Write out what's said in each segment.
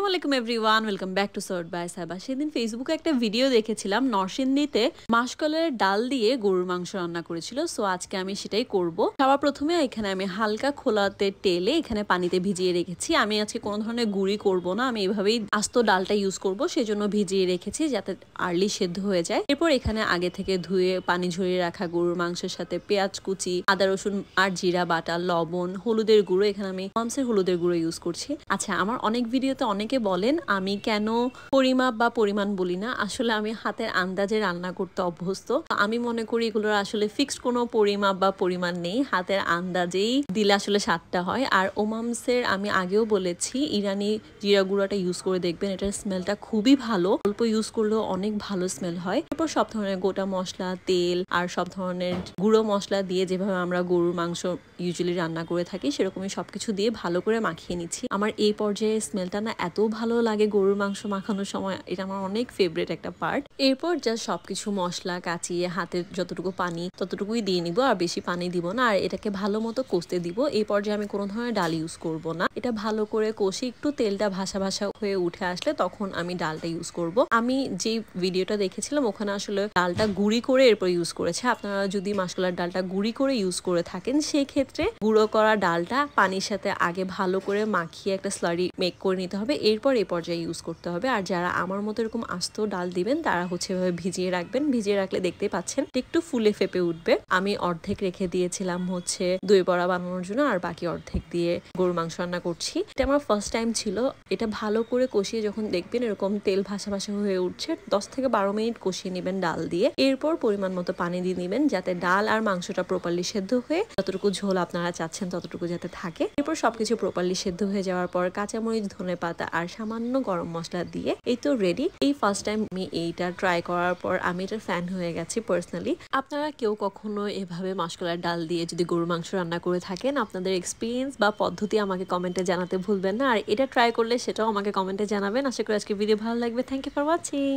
আসসালামু আলাইকুম everyone, welcome back to sort by Saba. সেদিন ফেসবুকে একটা ভিডিও দেখেছিলাম, নরসিংদীতে মাসকলাইয়ের ডাল দিয়ে গরুর মাংস রান্না করেছিল। সো আজকে আমি সেটাই করব। সবার প্রথমে এখানে আমি হালকা খোলাতে তেলে এখানে পানিতে ভিজিয়ে রেখেছি। আমি আজকে কোনো ধরনের গুঁড়ি করব না, আমি এভাবেই আস্ত ডালটা ইউজ করব, সেজন্য ভিজিয়ে রেখেছি যাতে আর্লি সেদ্ধ হয়ে যায়। এরপর এখানে আগে থেকে ধুয়ে পানি ঝরিয়ে রাখা গরুর মাংসের সাথে পেঁয়াজ কুচি, আদা রসুন আর জিরা বাটা, লবণ, হলুদের গুঁড়ো, এখানে আমি মাংসের হলুদের গুঁড়ো ইউজ করছি। আচ্ছা, আমার অনেক ভিডিওতে অনেকে বলেন আমি কেন পরিমাপ বা পরিমাণ বলি না। আসলে আমি হাতের আন্দাজে রান্না করতে অভ্যস্ত। আমি মনে করি এগুলোর আসলে ফিক্সড কোনো পরিমাপ বা পরিমাণ নেই, হাতের আন্দাজেই দিলে আসলে স্বাদটা হয়। আর ওমামসের আমি আগেও বলেছি ইরানি জিরা গুঁড়াটা ইউজ করে দেখবেন, এটার স্মেলটা খুবই ভালো, অল্প ইউজ করলেও অনেক ভালো স্মেল হয়। এরপর সব ধরনের গোটা মশলা, তেল আর সব ধরনের গুঁড়ো মশলা দিয়ে যেভাবে আমরা গরুর মাংস ইউজুয়ালি রান্না করে থাকি সেরকমই সবকিছু দিয়ে ভালো করে মাখিয়ে নিচ্ছি। আমার এই পর্যায়ে স্মেলটা না এত ভালো লাগে গরুর মাংস মাখানোর সময়, এটা আমার অনেক ফেভারিট একটা পার্ট। এরপর জাস্ট সবকিছু মশলা কাচিয়ে হাতের যতটুকু পানি ততটুকুই দিয়ে নিব, আর বেশি পানি দিব না। আর এটাকে ভালো মতো কষতে দিব। এই পর্যায়ে আমি কোনো ধরনের ডাল ইউজ করব না। এটা ভালো করে কষে একটু তেলটা ভাসা ভাসা হয়ে উঠে আসলে তখন আমি ডালটা ইউজ করব। আমি যে ভিডিওটা দেখেছিলাম ওখানে আসলে ডালটা গুঁড়ি করে এরপর ইউজ করেছে। আপনারা যদি মাসকলাইয়ের ডালটা গুঁড়ি করে ইউজ করে থাকেন সেই ক্ষেত্রে গুঁড়ো করা ডালটা পানির সাথে আগে ভালো করে মাখিয়ে একটা স্লারি মেক করে নিতে হবে, এরপর এই পর্যায়ে ইউজ করতে হবে। আর যারা আমার মতো এরকম আস্ত ডাল দিবেন তারা হচ্ছে এভাবে ভিজিয়ে রাখবেন। ভিজিয়ে রাখলে দেখতেই পাচ্ছেন একটু ফুলে ফেপে উঠবে। আমি অর্ধেক রেখে দিয়েছিলাম হচ্ছে দই বড়া বানানোর জন্য, আর বাকি অর্ধেক দিয়ে গরুর মাংস রান্না করছি। এটা আমার ফার্স্ট টাইম ছিল। এটা ভালো করে কষিয়ে যখন দেখবেন এরকম তেল ভাসা ভাসা হয়ে উঠছে, 10 থেকে 12 মিনিট কষিয়ে নেবেন ডাল দিয়ে। এরপর পরিমাণ মতো পানি দিয়ে নেবেন যাতে ডাল আর মাংসটা প্রপারলি সেদ্ধ হয়ে যতটুকু ঝোল আপনারা চাচ্ছেন ততটুকু যাতে থাকে। এরপর সবকিছু প্রপারলি সেদ্ধ হয়ে যাওয়ার পর কাঁচামরিচ, ধনেপাতা আর সামান্য গরম মশলা দিয়ে এই তো রেডি। এই ফার্স্ট টাইম আমি এইটা ট্রাই করার পর আমি এটার ফ্যান হয়ে গেছি পার্সোনালি। আপনারা কেউ কখনো এভাবে মাসকলাইয়ের ডাল দিয়ে যদি গরুর মাংস রান্না করে থাকেন, আপনাদের এক্সপিরিয়েন্স বা পদ্ধতি আমাকে কমেন্টে জানাতে ভুলবেন না। আর এটা ট্রাই করলে সেটাও আমাকে কমেন্টে জানাবেন। আশা করি আজকে ভিডিও ভালো লাগবে। Thank you for watching.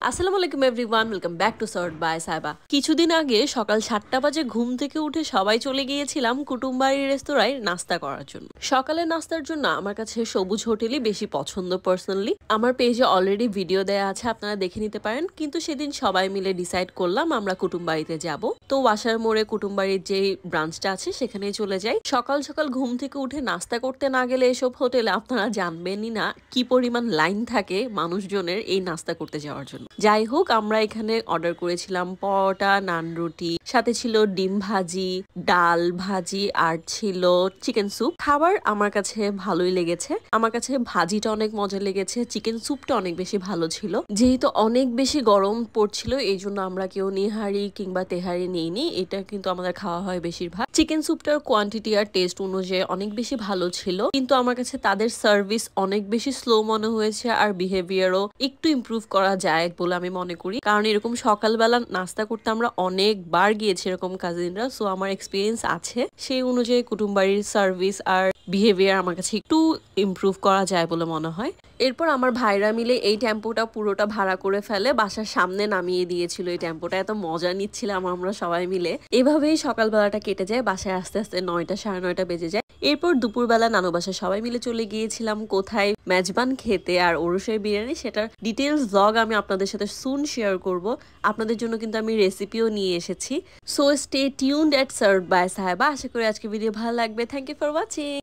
আসসালামু আলাইকুম everyone, welcome back to sort by Saba. কিছুদিন আগে সকাল 7টা বাজে ঘুম থেকে উঠে সবাই চলে গিয়েছিলাম কুটুমবাড়ি রেস্তোরাঁয় নাস্তা করার জন্য। সকালের নাস্তার জন্য আমার কাছে সবুজ হোটেলই বেশি পছন্দ পার্সোনালি। আমার পেজে অলরেডি ভিডিও দেয়া আছে, আপনারা দেখে নিতে পারেন। কিন্তু সেদিন সবাই মিলে ডিসাইড করলাম আমরা কুটুমবাড়িতে যাব। তো ওয়াসার মোড়ে কুটুমবাড়ির যে ব্রাঞ্চটা আছে সেখানেই চলে যাই। সকাল সকাল ঘুম থেকে উঠে নাস্তা করতে না গেলে এসব হোটেলে আপনারা জানবেনই না কি পরিমাণ লাইন থাকে মানুষজনের এই নাস্তা করতে যাওয়ার জন্য। যাই হোক, আমরা এখানে অর্ডার করেছিলাম পরোটা, নান রুটি, সাথে ছিল ডিম ভাজি, ডাল ভাজি আর ছিল চিকেন স্যুপ। খাবার আমার কাছে ভালোই লেগেছে। আমার কাছে ভাজিটা অনেক মজা লেগেছে, চিকেন স্যুপটা অনেক বেশি ভালো ছিল। যেহেতু অনেক বেশি গরম পড়ছিল এই জন্য আমরা কেউ নিহারি কিংবা তেহারি নিইনি, এটা কিন্তু আমাদের খাওয়া হয় বেশিরভাগ। চিকেন স্যুপটার কোয়ান্টিটি আর টেস্ট অনুযায়ী অনেক বেশি ভালো ছিল, কিন্তু আমার কাছে তাদের সার্ভিস অনেক বেশি স্লো মনে হয়েছে আর বিহেভিয়ারও একটু ইমপ্রুভ করা যায় বলে আমি মনে করি। কারণ এরকম সকালবেলা নাস্তা করতে আমরা অনেকবার গিয়েছি এরকম কাজিনরা, সো আমার এক্সপিরিয়েন্স আছে। সেই অনুযায়ী কুটুমবাড়ির সার্ভিস আর বিহেভিয়ার আমার কাছে একটু ইমপ্রুভ করা যায় বলে মনে হয়। এরপর আমার ভাইরা মিলে এই টেম্পোটা পুরোটা ভাড়া করে ফেলে বাসার সামনে নামিয়ে দিয়েছিল। এই টেম্পোটা এত মজা নিচ্ছিলাম আমরা সবাই মিলে। এভাবেই সকালবেলাটা কেটে যায়, বাসায় আস্তে আস্তে 9টা সাড়ে 9টা বেজে যায়। এরপর দুপুরবেলা নানু বাসায় সবাই মিলে চলে গিয়েছিলাম কোথায়, মেজবান খেতে আর ওরসের বিরিয়ানি। সেটার ডিটেলস ব্লগ আমি আপনাদের সাথে সুন শেয়ার করব। আপনাদের জন্য কিন্তু আমি রেসিপিও নিয়ে এসেছি। So stay tuned at served by Saheba. আশা করি আজকে ভিডিও ভালো লাগবে। Thank you for watching.